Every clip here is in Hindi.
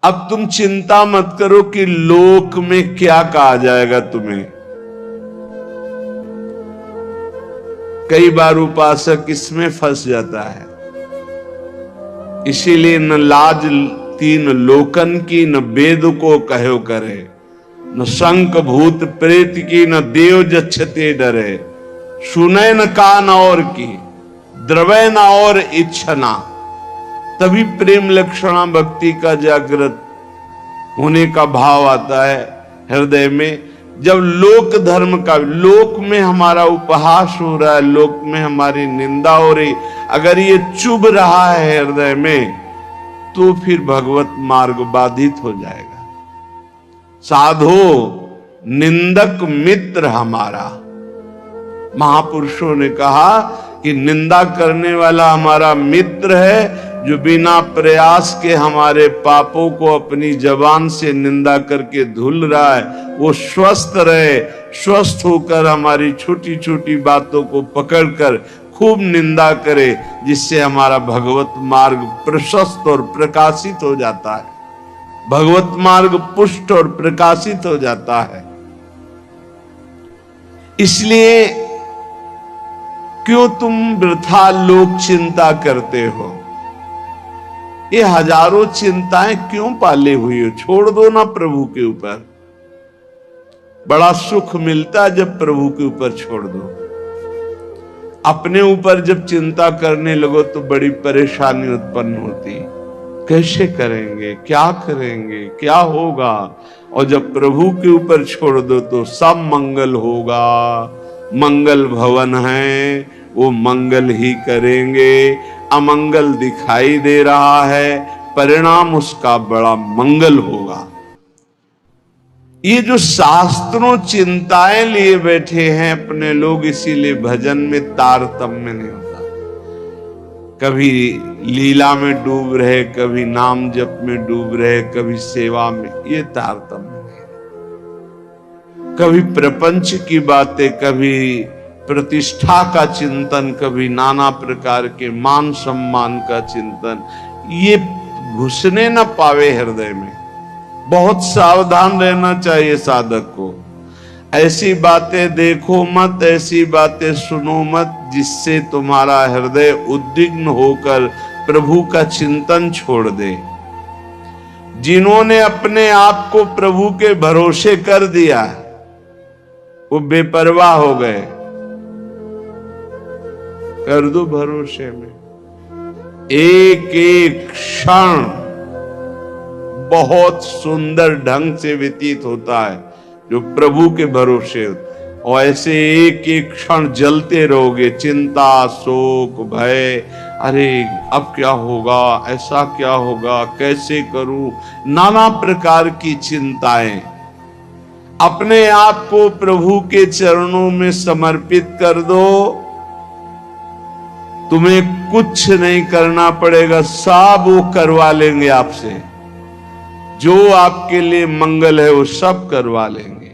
अब तुम चिंता मत करो कि लोक में क्या कहा जाएगा तुम्हें। कई बार उपासक इसमें फंस जाता है। इसीलिए न लाज तीन लोकन की, न वेद को कहो करे, न शंख भूत प्रेत की, न देव जच्छते डरे, सुने न कान और की, द्रवै न और इच्छना। तभी प्रेम लक्षणा भक्ति का जागृत होने का भाव आता है हृदय में। जब लोक धर्म का, लोक में हमारा उपहास हो रहा है, लोक में हमारी निंदा हो रही, अगर ये चुभ रहा है हृदय में, तो फिर भगवत मार्ग बाधित हो जाएगा। साधो निंदक मित्र हमारा, महापुरुषों ने कहा कि निंदा करने वाला हमारा मित्र है, जो बिना प्रयास के हमारे पापों को अपनी जबान से निंदा करके धुल रहा है, वो स्वस्थ रहे, स्वस्थ होकर हमारी छोटी छोटी बातों को पकड़कर खूब निंदा करे, जिससे हमारा भगवत मार्ग प्रशस्त और प्रकाशित हो जाता है, भगवत मार्ग पुष्ट और प्रकाशित हो जाता है। इसलिए क्यों तुम वृथा लोक चिंता करते हो? ये हजारों चिंताएं क्यों पाले हुई हो? छोड़ दो ना प्रभु के ऊपर। बड़ा सुख मिलता है जब प्रभु के ऊपर छोड़ दो। अपने ऊपर जब चिंता करने लगो तो बड़ी परेशानी उत्पन्न होती। कैसे करेंगे, क्या करेंगे, क्या होगा? और जब प्रभु के ऊपर छोड़ दो तो सब मंगल होगा। मंगल भवन है, वो मंगल ही करेंगे। अमंगल दिखाई दे रहा है, परिणाम उसका बड़ा मंगल होगा। ये जो शास्त्रों चिंताएं लिए बैठे हैं अपने लोग, इसीलिए भजन में तारतम्य नहीं होता। कभी लीला में डूब रहे, कभी नाम जप में डूब रहे, कभी सेवा में, ये तारतम्य नहीं। कभी प्रपंच की बातें, कभी प्रतिष्ठा का चिंतन, कभी नाना प्रकार के मान सम्मान का चिंतन, ये घुसने न पावे हृदय में। बहुत सावधान रहना चाहिए साधक को। ऐसी बातें देखो मत, ऐसी बातें सुनो मत, जिससे तुम्हारा हृदय उद्विग्न होकर प्रभु का चिंतन छोड़ दे। जिन्होंने अपने आप को प्रभु के भरोसे कर दिया, वो बेपरवाह हो गए। कर दो भरोसे में। एक एक क्षण बहुत सुंदर ढंग से व्यतीत होता है जो प्रभु के भरोसे। और ऐसे एक एक क्षण जलते रहोगे, चिंता, शोक, भय, अरे अब क्या होगा, ऐसा क्या होगा, कैसे करूं, नाना प्रकार की चिंताएं। अपने आप को प्रभु के चरणों में समर्पित कर दो। तुम्हें कुछ नहीं करना पड़ेगा, सब वो करवा लेंगे आपसे। जो आपके लिए मंगल है वो सब करवा लेंगे।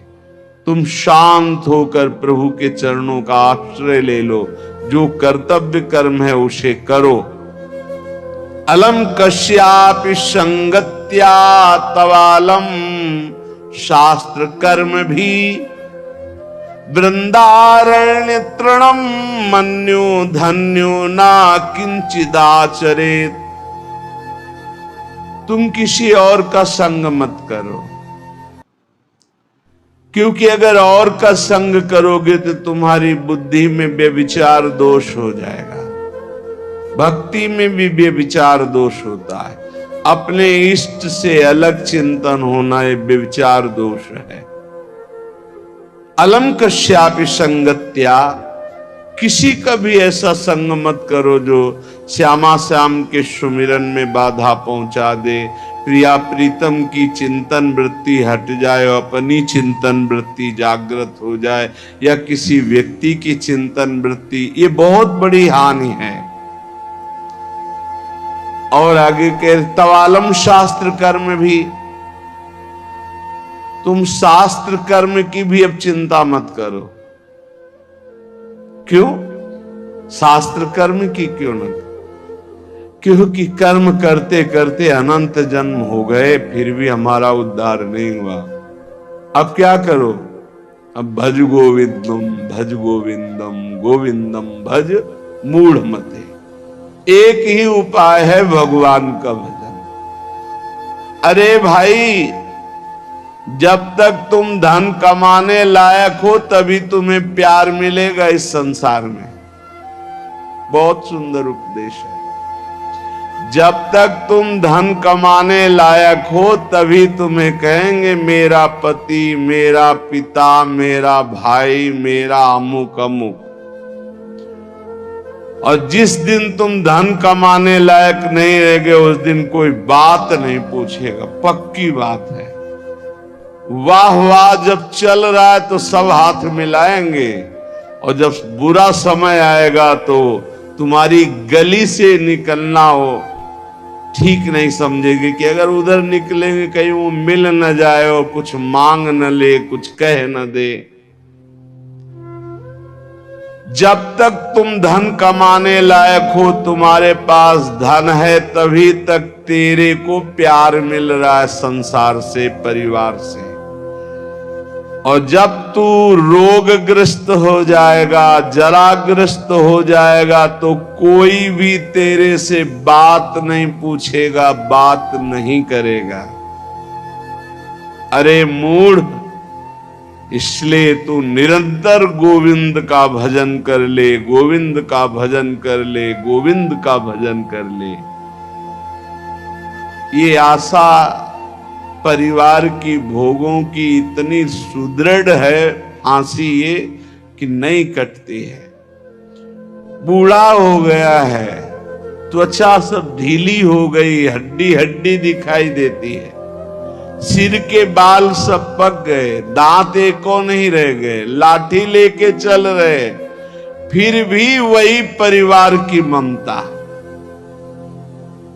तुम शांत होकर प्रभु के चरणों का आश्रय ले लो। जो कर्तव्य कर्म है उसे करो। अलम कश्यापि संगत्या तवालम, शास्त्र कर्म भी वृंदारण्य तृणम मन्यो धन्यो ना किंचिदाचरेत। तुम किसी और का संग मत करो, क्योंकि अगर और का संग करोगे तो तुम्हारी बुद्धि में व्यभिचार दोष हो जाएगा। भक्ति में भी व्यभिचार दोष होता है। अपने इष्ट से अलग चिंतन होना ये व्यभिचार दोष है। अलम कश्यापि संगत्या, किसी का भी ऐसा संग मत करो जो श्यामा श्याम के सुमिरन में बाधा पहुंचा दे। प्रिया प्रीतम की चिंतन वृत्ति हट जाए और अपनी चिंतन वृत्ति जागृत हो जाए, या किसी व्यक्ति की चिंतन वृत्ति, ये बहुत बड़ी हानि है। और आगे के तवालम शास्त्र कर्म भी, तुम शास्त्र कर्म की भी अब चिंता मत करो। क्यों? शास्त्र कर्म की क्यों न? क्योंकि कर्म करते करते अनंत जन्म हो गए, फिर भी हमारा उद्धार नहीं हुआ। अब क्या करो? अब भज गोविंदम भज गोविंदम गोविंदम भज मूढ़ मते। एक ही उपाय है भगवान का भजन। अरे भाई, जब तक तुम धन कमाने लायक हो तभी तुम्हें प्यार मिलेगा इस संसार में। बहुत सुंदर उपदेश है। जब तक तुम धन कमाने लायक हो तभी तुम्हें कहेंगे मेरा पति, मेरा पिता, मेरा भाई, मेरा अमुक अमुक। और जिस दिन तुम धन कमाने लायक नहीं रहोगे उस दिन कोई बात नहीं पूछेगा, पक्की बात है। वाह वाह जब चल रहा है तो सब हाथ मिलाएंगे, और जब बुरा समय आएगा तो तुम्हारी गली से निकलना हो ठीक नहीं समझेगी कि अगर उधर निकलेंगे कहीं वो मिल न जाए और कुछ मांग न ले, कुछ कह न दे। जब तक तुम धन कमाने लायक हो, तुम्हारे पास धन है, तभी तक तेरे को प्यार मिल रहा है संसार से, परिवार से। और जब तू रोगग्रस्त हो जाएगा, जराग्रस्त हो जाएगा, तो कोई भी तेरे से बात नहीं पूछेगा, बात नहीं करेगा। अरे मूढ़, इसलिए तू निरंतर गोविंद का भजन कर ले, गोविंद का भजन कर ले, गोविंद का भजन कर ले। ये आशा परिवार की, भोगों की इतनी सुदृढ़ है फांसी ये कि नहीं कटती है। बूढ़ा हो गया है, त्वचा सब ढीली हो गई, हड्डी हड्डी दिखाई देती है, सिर के बाल सब पक गए, दांत एको नहीं रह गए, लाठी लेके चल रहे, फिर भी वही परिवार की ममता।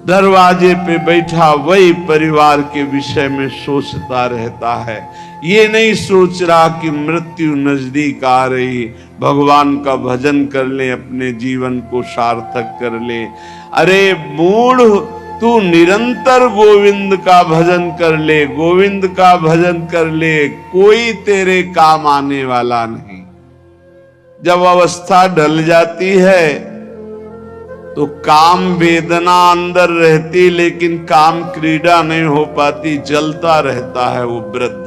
दरवाजे पे बैठा वही परिवार के विषय में सोचता रहता है। ये नहीं सोच रहा कि मृत्यु नजदीक आ रही, भगवान का भजन कर ले, अपने जीवन को सार्थक कर ले। अरे मूढ़, तू निरंतर गोविंद का भजन कर ले, गोविंद का भजन कर ले, कोई तेरे काम आने वाला नहीं। जब अवस्था ढल जाती है तो काम वेदना अंदर रहती, लेकिन काम क्रीड़ा नहीं हो पाती, जलता रहता है वो वृद्ध।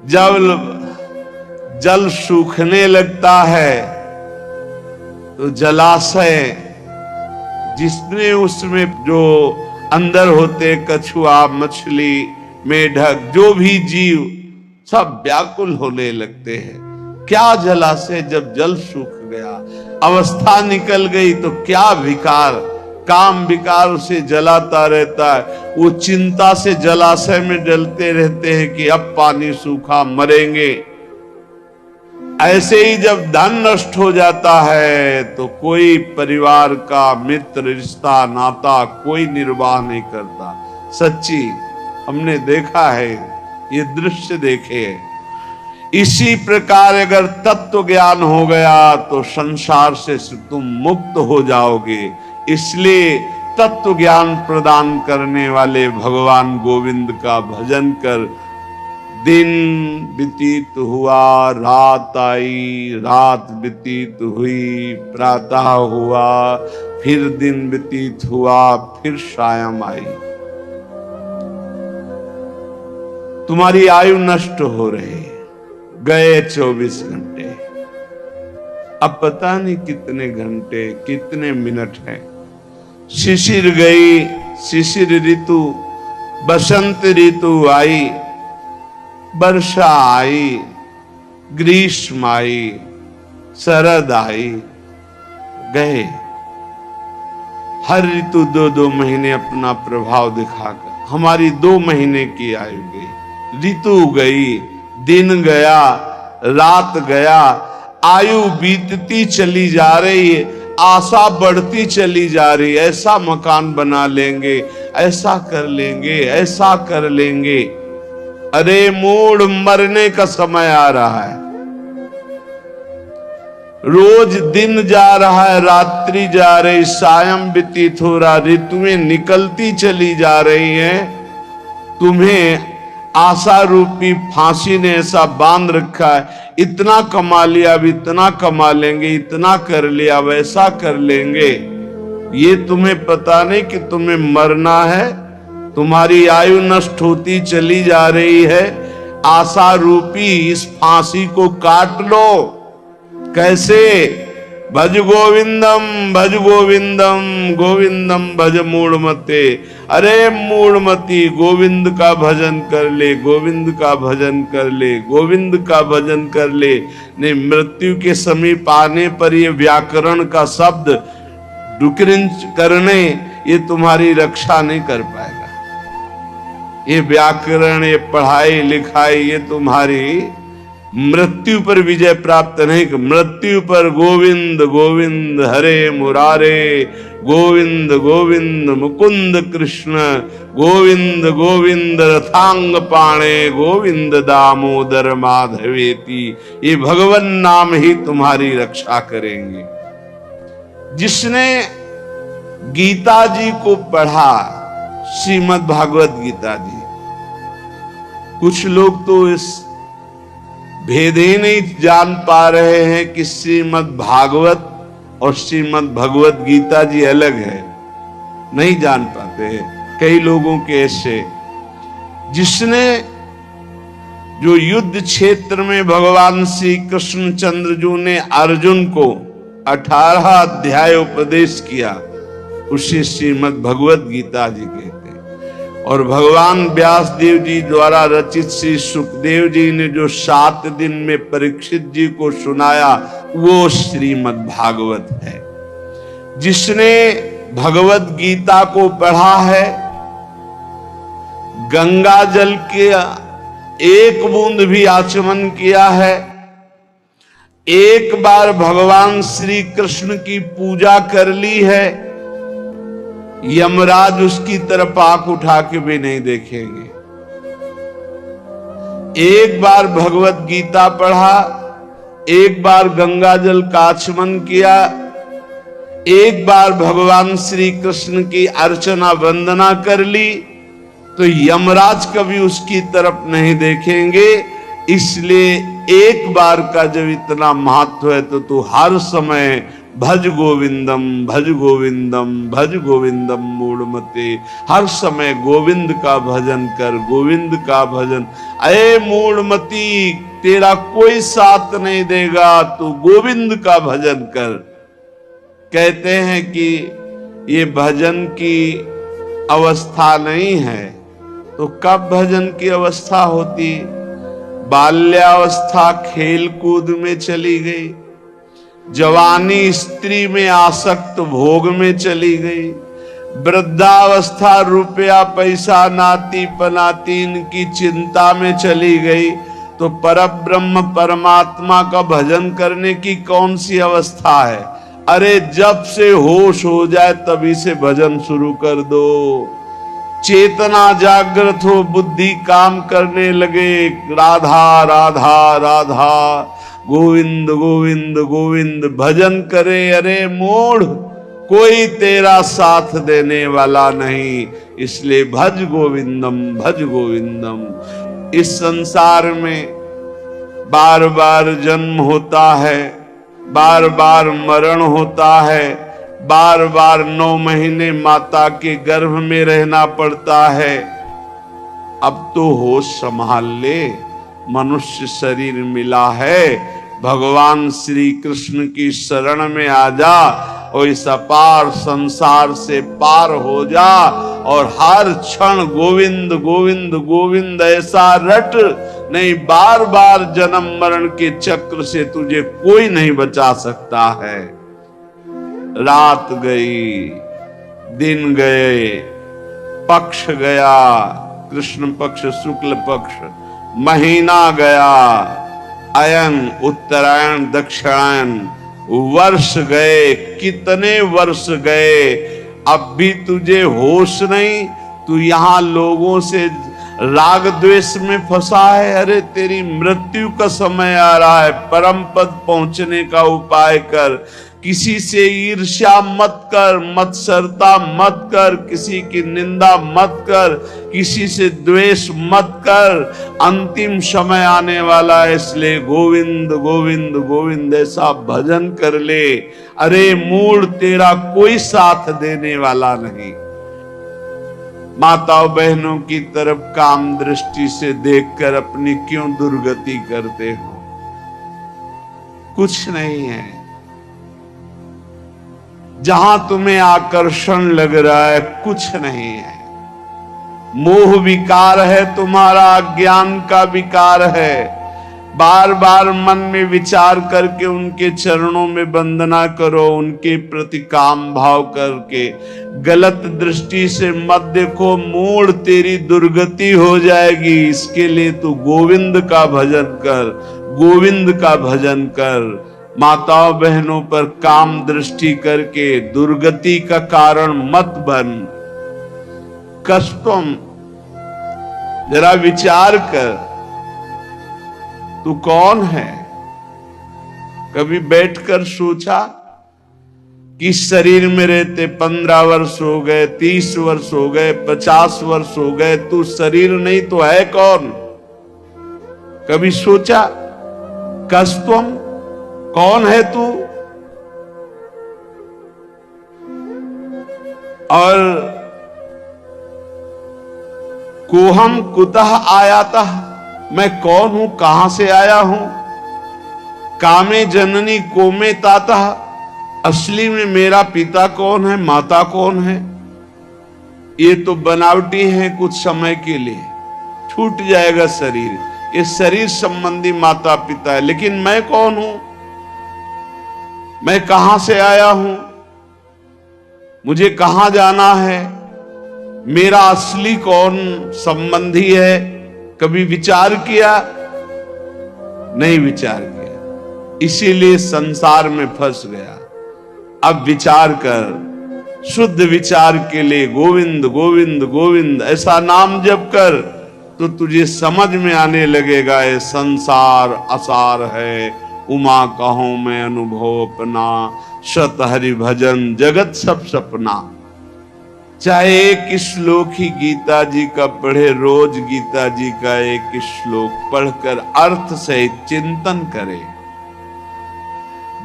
जब जल सूखने लगता है तो जलाशय जिसमें उसमें जो अंदर होते कछुआ, मछली, मेढक, जो भी जीव सब व्याकुल होने लगते हैं। क्या जलाशय, जब जल सूख गया, अवस्था निकल गई तो क्या विकार, काम विकार उसे जलाता रहता है। वो चिंता से जलाशय में जलते रहते हैं कि अब पानी सूखा, मरेंगे। ऐसे ही जब धन नष्ट हो जाता है तो कोई परिवार का मित्र, रिश्ता, नाता कोई निर्वाह नहीं करता। सच्ची हमने देखा है, ये दृश्य देखे हैं। इसी प्रकार अगर तत्व ज्ञान हो गया तो संसार से तुम मुक्त हो जाओगे। इसलिए तत्व ज्ञान प्रदान करने वाले भगवान गोविंद का भजन कर। दिन व्यतीत हुआ, रात आई, रात व्यतीत हुई, प्रातः हुआ, फिर दिन व्यतीत हुआ, फिर सायं आई। तुम्हारी आयु नष्ट हो रही, गए 24 घंटे, अब पता नहीं कितने घंटे, कितने मिनट हैं। शिशिर गई, शिशिर ऋतु, बसंत ऋतु आई, वर्षा आई, ग्रीष्म आई, शरद आई, गए। हर ऋतु 2-2 महीने अपना प्रभाव दिखाकर हमारी 2 महीने की आयु गई। ऋतु गई, दिन गया, रात गया, आयु बीतती चली जा रही है, आशा बढ़ती चली जा रही है। ऐसा मकान बना लेंगे, ऐसा कर लेंगे, ऐसा कर लेंगे। अरे मूढ़, मरने का समय आ रहा है। रोज दिन जा रहा है, रात्रि जा रही, सायं व्यतीत हो रहा, ऋतुएं निकलती चली जा रही हैं। तुम्हें आशा रूपी फांसी ने ऐसा बांध रखा है, इतना कमा लिया, अब इतना कमा लेंगे, इतना कर लिया, वैसा कर लेंगे। ये तुम्हें पता नहीं कि तुम्हें मरना है, तुम्हारी आयु नष्ट होती चली जा रही है। आशा रूपी इस फांसी को काट लो। कैसे? भज गोविंदम, भज गोविंदम, गोविंदम भज मूढ़मते। अरे मूढ़मती, गोविंद का भजन कर ले, गोविंद का भजन कर ले, गोविंद का भजन कर ले। नहीं, मृत्यु के समीप आने पर ये व्याकरण का शब्द डुकरिंच करने, ये तुम्हारी रक्षा नहीं कर पाएगा। ये व्याकरण, ये पढ़ाई लिखाई, ये तुम्हारी मृत्यु पर विजय प्राप्त नहीं। मृत्यु पर गोविंद गोविंद हरे मुरारे, गोविंद गोविंद मुकुंद कृष्ण, गोविंद गोविंद रथांग पाणे, गोविंद दामोदर माधवेति। ये भगवान नाम ही तुम्हारी रक्षा करेंगे। जिसने गीता जी को पढ़ा, श्रीमद् भागवत गीता जी, कुछ लोग तो इस भेद ही नहीं जान पा रहे हैं कि श्रीमद् भागवत और श्रीमद् भगवत गीता जी अलग है, नहीं जान पाते हैं कई लोगों के ऐसे। जिसने जो युद्ध क्षेत्र में भगवान श्री कृष्णचंद्र जी ने अर्जुन को 18 अध्याय उपदेश किया, उसे श्रीमद् भगवत गीता जी कहते हैं। और भगवान व्यास देव जी द्वारा रचित श्री सुखदेव जी ने जो 7 दिन में परीक्षित जी को सुनाया, वो श्रीमद् भागवत है। जिसने भगवत गीता को पढ़ा है, गंगा जल के एक बूंद भी आचमन किया है, एक बार भगवान श्री कृष्ण की पूजा कर ली है, यमराज उसकी तरफ आंख उठा के भी नहीं देखेंगे। एक बार भगवत गीता पढ़ा, एक बार गंगा जल का आचमन किया, एक बार भगवान श्री कृष्ण की अर्चना वंदना कर ली, तो यमराज कभी उसकी तरफ नहीं देखेंगे। इसलिए एक बार का जब इतना महत्व है, तो तू हर समय भज गोविंदम, भज गोविंदम, भज गोविंदम मूढ़मते। हर समय गोविंद का भजन कर, गोविंद का भजन। अये मूढ़मती, तेरा कोई साथ नहीं देगा, तू गोविंद का भजन कर। कहते हैं कि ये भजन की अवस्था नहीं है, तो कब भजन की अवस्था होती? बाल्यावस्था खेल कूद में चली गई, जवानी स्त्री में आसक्त भोग में चली गई, वृद्धावस्था रुपया पैसा नाती पनातीन की चिंता में चली गई, तो परब्रह्म परमात्मा का भजन करने की कौन सी अवस्था है? अरे जब से होश हो जाए तभी से भजन शुरू कर दो। चेतना जागृत हो, बुद्धि काम करने लगे, राधा राधा राधा, गोविंद गोविंद गोविंद भजन करे। अरे मूढ़, कोई तेरा साथ देने वाला नहीं, इसलिए भज गोविंदम, भज गोविंदम। इस संसार में बार बार जन्म होता है, बार बार मरण होता है, बार बार 9 महीने माता के गर्भ में रहना पड़ता है। अब तो होश संभाल ले, मनुष्य शरीर मिला है, भगवान श्री कृष्ण की शरण में आ जा और इस अपार संसार से पार हो जा, और हर क्षण गोविंद गोविंद गोविंद ऐसा रट, नहीं बार बार जन्म मरण के चक्र से तुझे कोई नहीं बचा सकता है। रात गई, दिन गए, पक्ष गया, कृष्ण पक्ष शुक्ल पक्ष, महीना गया, अयन उत्तरायण दक्षिणायन, वर्ष गए, कितने वर्ष गए, अब भी तुझे होश नहीं। तू यहां लोगों से राग द्वेष में फंसा है, अरे तेरी मृत्यु का समय आ रहा है, परम पद पहुंचने का उपाय कर। किसी से ईर्ष्या मत कर, मत्सरता मत कर, किसी की निंदा मत कर, किसी से द्वेष मत कर। अंतिम समय आने वाला है, इसलिए गोविंद गोविंद गोविंद ऐसा भजन कर ले। अरे मूड तेरा कोई साथ देने वाला नहीं। माताओं बहनों की तरफ काम दृष्टि से देखकर अपनी क्यों दुर्गति करते हो? कुछ नहीं है। जहां तुम्हें आकर्षण लग रहा है कुछ नहीं है। मोह विकार है तुम्हारा, ज्ञान का विकार है। बार बार मन में विचार करके उनके चरणों में वंदना करो, उनके प्रति काम भाव करके। गलत दृष्टि से मत देखो, मूड तेरी दुर्गति हो जाएगी। इसके लिए तू गोविंद का भजन कर, गोविंद का भजन कर। माताओं बहनों पर काम दृष्टि करके दुर्गति का कारण मत बन। कष्टम, जरा विचार कर, तू कौन है? कभी बैठकर सोचा कि शरीर में रहते 15 वर्ष हो गए, 30 वर्ष हो गए, 50 वर्ष हो गए, तू शरीर नहीं तो है कौन? कभी सोचा? कष्टम, कौन है तू? और कोहम कुतः आयाता, मैं कौन हूं, कहां से आया हूं? कामे जननी कोमे ताता, असली में मेरा पिता कौन है, माता कौन है? ये तो बनावटी है, कुछ समय के लिए छूट जाएगा शरीर। ये शरीर संबंधी माता पिता है, लेकिन मैं कौन हूं? मैं कहां से आया हूं? मुझे कहां जाना है? मेरा असली कौन संबंधी है? कभी विचार किया? नहीं विचार किया, इसीलिए संसार में फंस गया। अब विचार कर, शुद्ध विचार के लिए गोविंद गोविंद गोविंद ऐसा नाम जप कर, तो तुझे समझ में आने लगेगा ये संसार असार है। उमा कहूं मैं अनुभव अपना, सत हरि भजन जगत सब सपना। चाहे एक श्लोक ही गीता जी का पढ़े, रोज गीता जी का एक श्लोक पढ़कर अर्थ सहित चिंतन करे।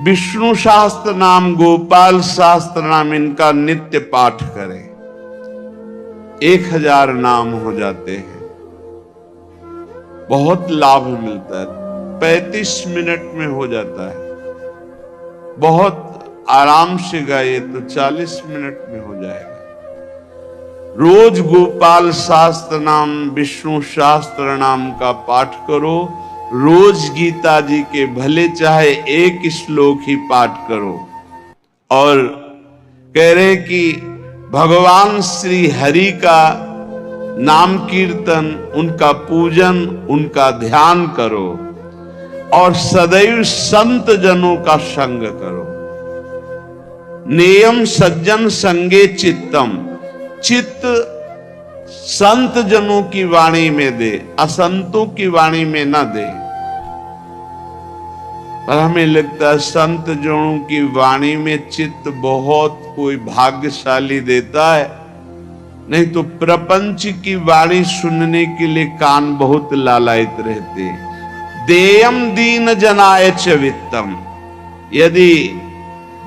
विष्णु शास्त्र नाम, गोपाल शास्त्र नाम, इनका नित्य पाठ करे। 1000 नाम हो जाते हैं, बहुत लाभ मिलता है। 35 मिनट में हो जाता है। बहुत आराम से गाए तो 40 मिनट में हो जाएगा। रोज गोपाल शास्त्र नाम, विष्णु शास्त्र नाम का पाठ करो। रोज गीता जी के भले चाहे एक श्लोक ही पाठ करो। और कह रहे कि भगवान श्री हरि का नाम कीर्तन, उनका पूजन, उनका ध्यान करो और सदैव संत जनों का संग करो। नेयम सज्जन संगे चित्तम, चित्त संत जनों की वाणी में दे, असंतों की वाणी में न दे। पर हमें लगता है संत जनों की वाणी में चित्त बहुत कोई भाग्यशाली देता है, नहीं तो प्रपंच की वाणी सुनने के लिए कान बहुत लालायित रहते। देयम दीन जनाय च वित्तम, यदि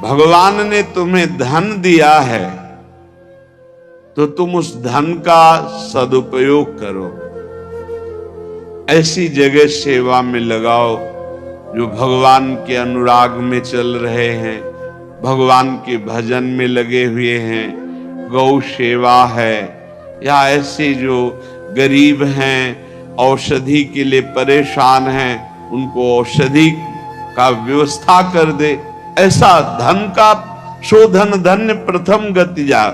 भगवान ने तुम्हें धन दिया है तो तुम उस धन का सदुपयोग करो। ऐसी जगह सेवा में लगाओ जो भगवान के अनुराग में चल रहे हैं, भगवान के भजन में लगे हुए हैं। गौ सेवा है, या ऐसे जो गरीब हैं, औषधि के लिए परेशान हैं, उनको औषधि का व्यवस्था कर दे। ऐसा धन का शोधन धन्य प्रथम गति जा।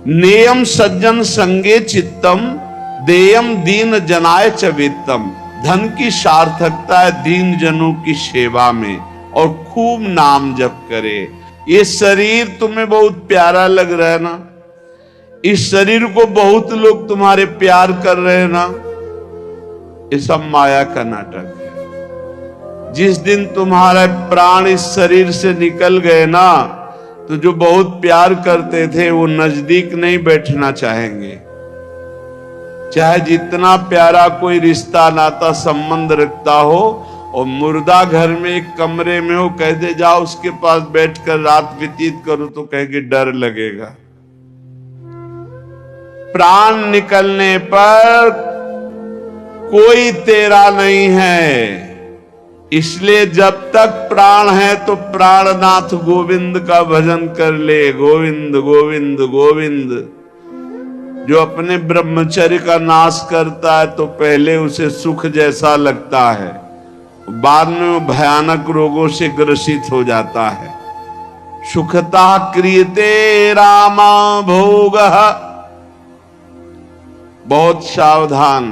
नेयम सज्जन संगे चित्तम, देयम दीन जनाय च वित्तम। धन की सार्थकता है दीन जनों की सेवा में, और खूब नाम जप करे। ये शरीर तुम्हें बहुत प्यारा लग रहा है ना, इस शरीर को बहुत लोग तुम्हारे प्यार कर रहे हैं ना, ये सब माया का नाटक है। जिस दिन तुम्हारे प्राण इस शरीर से निकल गए ना, तो जो बहुत प्यार करते थे वो नजदीक नहीं बैठना चाहेंगे। चाहे जितना प्यारा कोई रिश्ता नाता संबंध रखता हो, और मुर्दा घर में एक कमरे में हो, कह दे जाओ उसके पास बैठकर रात व्यतीत करो, तो कहेंगे डर लगेगा। प्राण निकलने पर कोई तेरा नहीं है, इसलिए जब तक प्राण है तो प्राणनाथ गोविंद का भजन कर ले। गोविंद गोविंद गोविंद। जो अपने ब्रह्मचर्य का नाश करता है तो पहले उसे सुख जैसा लगता है, बाद में वो भयानक रोगों से ग्रसित हो जाता है। सुखता क्रियते रामा भोग। बहुत सावधान।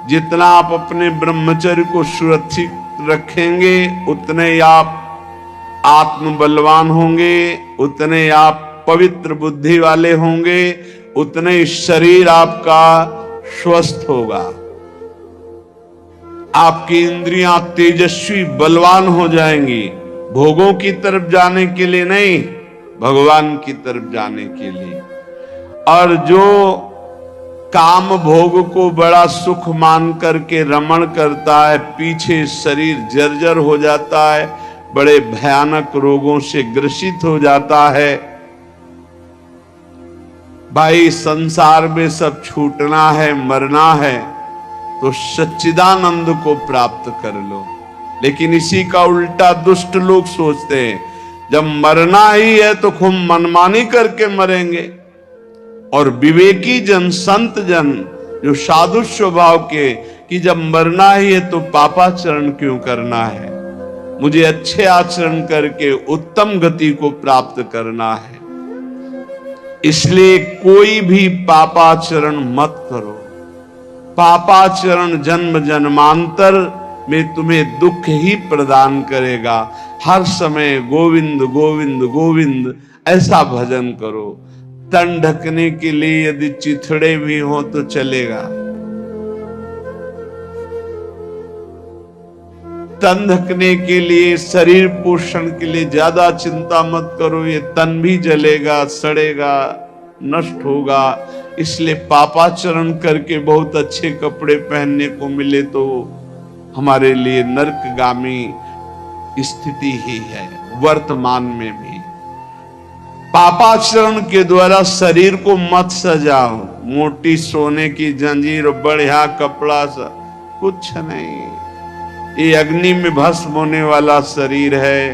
जितना आप अपने ब्रह्मचर्य को सुरक्षित रखेंगे, उतने आप आत्मबलवान होंगे, उतने आप पवित्र बुद्धि वाले होंगे, उतने शरीर आपका स्वस्थ होगा। आपकी इंद्रियां तेजस्वी बलवान हो जाएंगी, भोगों की तरफ जाने के लिए नहीं, भगवान की तरफ जाने के लिए। और जो काम भोग को बड़ा सुख मान करके रमण करता है, पीछे शरीर जर्जर हो जाता है, बड़े भयानक रोगों से ग्रसित हो जाता है। भाई संसार में सब छूटना है, मरना है, तो सच्चिदानंद को प्राप्त कर लो। लेकिन इसी का उल्टा दुष्ट लोग सोचते हैं, जब मरना ही है तो खूब मनमानी करके मरेंगे। और विवेकी जन, संत जन, जो साधु स्वभाव के, कि जब मरना ही है तो पापाचरण क्यों करना है, मुझे अच्छे आचरण करके उत्तम गति को प्राप्त करना है। इसलिए कोई भी पापाचरण मत करो। पापाचरण जन्म जन्मांतर में तुम्हें दुख ही प्रदान करेगा। हर समय गोविंद गोविंद गोविंद ऐसा भजन करो। तन ढकने के लिए यदि चिथड़े भी हो तो चलेगा। तन ढकने के लिए, शरीर पोषण के लिए ज्यादा चिंता मत करो, ये तन भी जलेगा, सड़ेगा, नष्ट होगा। इसलिए पापाचरण करके बहुत अच्छे कपड़े पहनने को मिले तो हमारे लिए नरकगामी स्थिति ही है। वर्तमान में भी पापाचरण के द्वारा शरीर को मत सजाओ। मोटी सोने की जंजीर, बढ़िया कपड़ा सा कुछ नहीं। ये अग्नि में भस्म होने वाला शरीर है,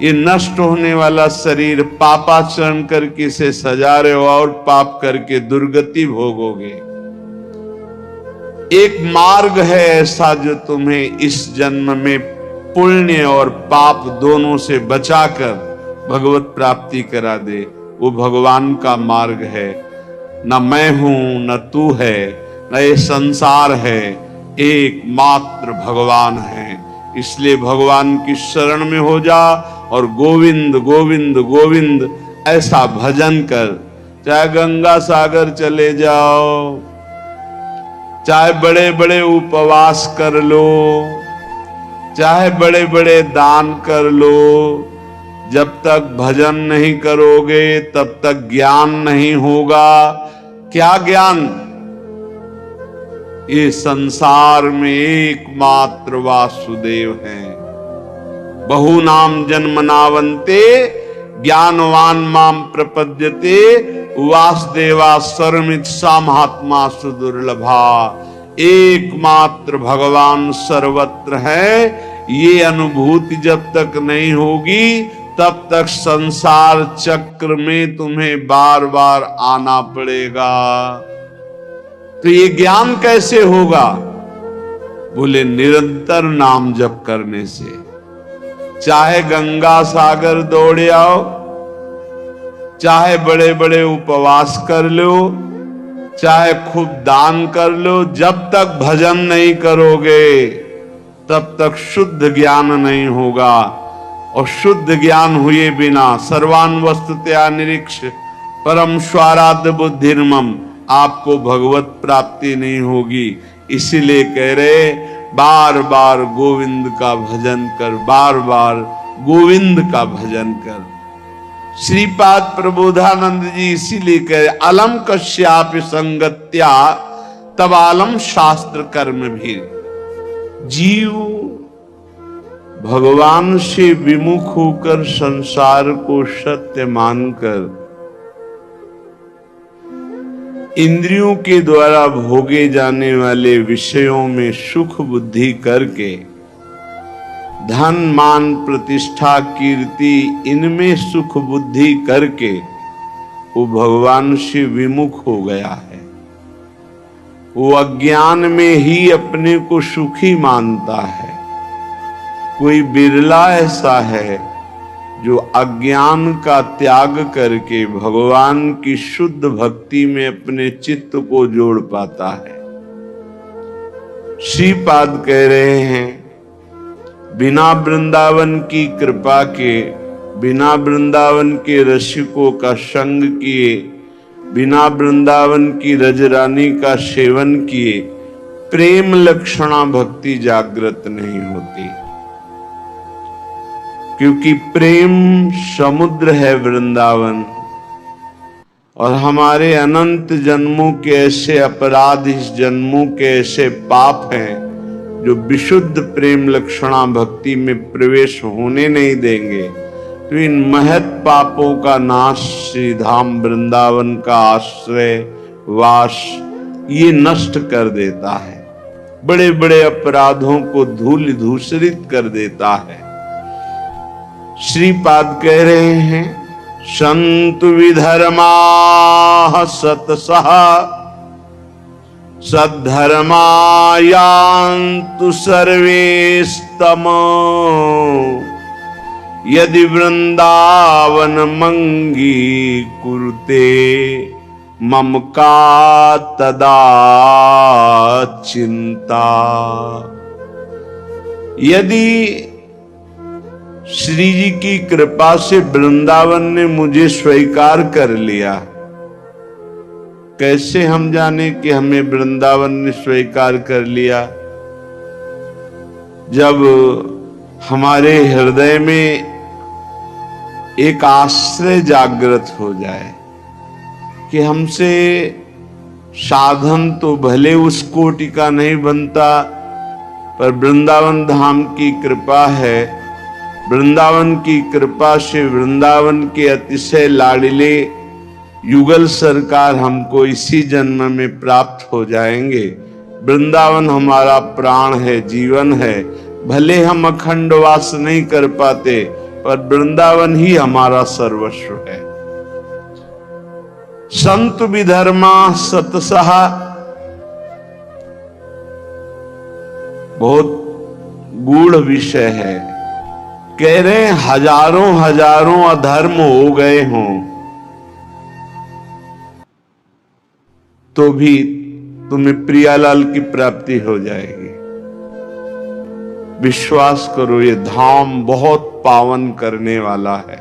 ये नष्ट होने वाला शरीर। पापाचरण करके इसे सजा रहे हो और पाप करके दुर्गति भोगोगे। एक मार्ग है ऐसा जो तुम्हें इस जन्म में पुण्य और पाप दोनों से बचाकर भगवत प्राप्ति करा दे। वो भगवान का मार्ग है। न मैं हूं, न तू है, न ये संसार है, एकमात्र भगवान है। इसलिए भगवान की शरण में हो जा और गोविंद गोविंद गोविंद ऐसा भजन कर। चाहे गंगा सागर चले जाओ, चाहे बड़े बड़े उपवास कर लो, चाहे बड़े बड़े दान कर लो, जब तक भजन नहीं करोगे तब तक ज्ञान नहीं होगा। क्या ज्ञान? ये संसार में एकमात्र वासुदेव हैं। बहु नाम जन्मनावन्ते ज्ञानवान माम प्रपद्यते वासुदेवा सर्वमित सा महात्मा सुदुर्लभा। एकमात्र भगवान सर्वत्र है। ये अनुभूति जब तक नहीं होगी तब तक संसार चक्र में तुम्हें बार बार आना पड़ेगा। तो ये ज्ञान कैसे होगा? बोले निरंतर नाम जप करने से। चाहे गंगा सागर दौड़ आओ, चाहे बड़े बड़े उपवास कर लो, चाहे खूब दान कर लो, जब तक भजन नहीं करोगे तब तक शुद्ध ज्ञान नहीं होगा। और शुद्ध ज्ञान हुए बिना सर्वान वस्तुतया निरीक्ष परम स्वाराध्य बुद्धिर्मम आपको भगवत प्राप्ति नहीं होगी। इसीलिए कह रहे बार बार गोविंद का भजन कर, बार बार गोविंद का भजन कर। श्रीपाद प्रबोधानंद जी इसीलिए कहे अलम कश्यापि संगत्या तब आलम शास्त्र कर्म भी। जीव भगवान से विमुख होकर संसार को सत्य मानकर इंद्रियों के द्वारा भोगे जाने वाले विषयों में सुख बुद्धि करके धन मान प्रतिष्ठा कीर्ति इनमें सुख बुद्धि करके वो भगवान से विमुख हो गया है। वो अज्ञान में ही अपने को सुखी मानता है। कोई बिरला ऐसा है जो अज्ञान का त्याग करके भगवान की शुद्ध भक्ति में अपने चित्त को जोड़ पाता है। श्रीपाद कह रहे हैं बिना वृंदावन की कृपा के, बिना वृंदावन के रसिकों का संग किए, बिना वृंदावन की रजरानी का सेवन किए प्रेम लक्षणा भक्ति जागृत नहीं होती। क्योंकि प्रेम समुद्र है वृंदावन, और हमारे अनंत जन्मों के ऐसे अपराध, इस जन्मों के ऐसे पाप हैं जो विशुद्ध प्रेम लक्षणा भक्ति में प्रवेश होने नहीं देंगे। तो इन महत पापों का नाश श्री धाम वृंदावन का आश्रय वास ये नष्ट कर देता है, बड़े बड़े अपराधों को धूल धूसरित कर देता है। श्रीपाद कह रहे हैं संतु विधर्मा सतसः सद्धर्मा यान्तु सर्वेस्तमो यदि वृंदावन मंगी कुरुते मम का तदा चिंता। यदि श्री जी की कृपा से वृंदावन ने मुझे स्वीकार कर लिया, कैसे हम जाने कि हमें वृंदावन ने स्वीकार कर लिया? जब हमारे हृदय में एक आश्रय जागृत हो जाए कि हमसे साधन तो भले उस कोटि का नहीं बनता, पर वृंदावन धाम की कृपा है। वृंदावन की कृपा से वृंदावन के अतिशय लाडले युगल सरकार हमको इसी जन्म में प्राप्त हो जाएंगे। वृंदावन हमारा प्राण है, जीवन है। भले हम अखंड वास नहीं कर पाते, पर वृंदावन ही हमारा सर्वस्व है। संत विधर्मा सतसः, बहुत गूढ़ विषय है। कह रहे हैं हजारों हजारों अधर्म हो गए हों तो भी तुम्हें प्रियालाल की प्राप्ति हो जाएगी। विश्वास करो, ये धाम बहुत पावन करने वाला है।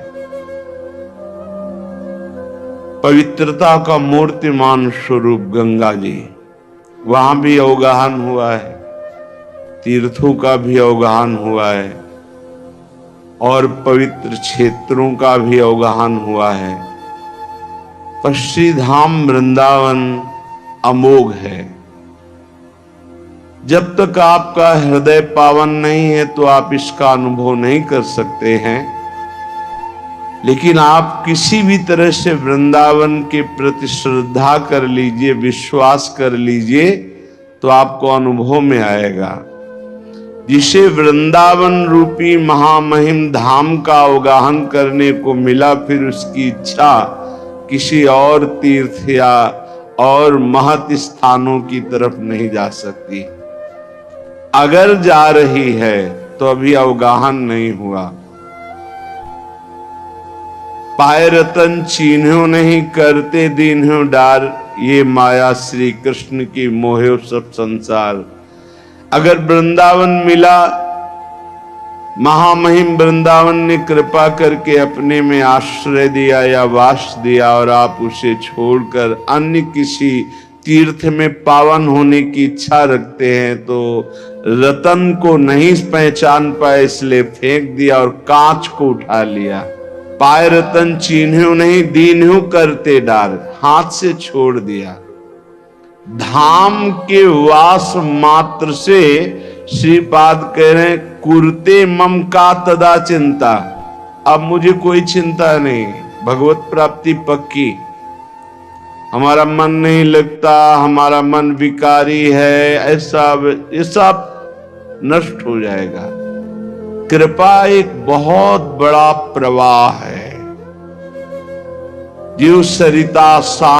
पवित्रता का मूर्तिमान स्वरूप गंगा जी, वहां भी अवगाहन हुआ है, तीर्थों का भी अवगाहन हुआ है, और पवित्र क्षेत्रों का भी अवगाहन हुआ है। पर श्री धाम वृंदावन अमोघ है। जब तक आपका हृदय पावन नहीं है तो आप इसका अनुभव नहीं कर सकते हैं। लेकिन आप किसी भी तरह से वृंदावन के प्रति श्रद्धा कर लीजिए, विश्वास कर लीजिए, तो आपको अनुभव में आएगा। जिसे वृंदावन रूपी महामहिम धाम का अवगाहन करने को मिला, फिर उसकी इच्छा किसी और तीर्थ या और महत स्थानों की तरफ नहीं जा सकती। अगर जा रही है तो अभी अवगाहन नहीं हुआ। पाए रतन चीन्हो नहीं, करते दीन्हो डार, ये माया श्री कृष्ण की मोहे सब संसार। अगर वृंदावन मिला महामहिम वृंदावन ने कृपा करके अपने में आश्रय दिया या वास दिया और आप उसे छोड़कर अन्य किसी तीर्थ में पावन होने की इच्छा रखते हैं, तो रतन को नहीं पहचान पाए इसलिए फेंक दिया और कांच को उठा लिया। पाए रतन चिन्ह्यो नहीं दीन्ह्यो करते डार, हाथ से छोड़ दिया। धाम के वास मात्र से श्रीपाद कह रहे हैं कुरते मम का तदा चिंता, अब मुझे कोई चिंता नहीं, भगवत प्राप्ति पक्की। हमारा मन नहीं लगता, हमारा मन विकारी है, ऐसा ये सब नष्ट हो जाएगा। कृपा एक बहुत बड़ा प्रवाह है, जीव सरिता सा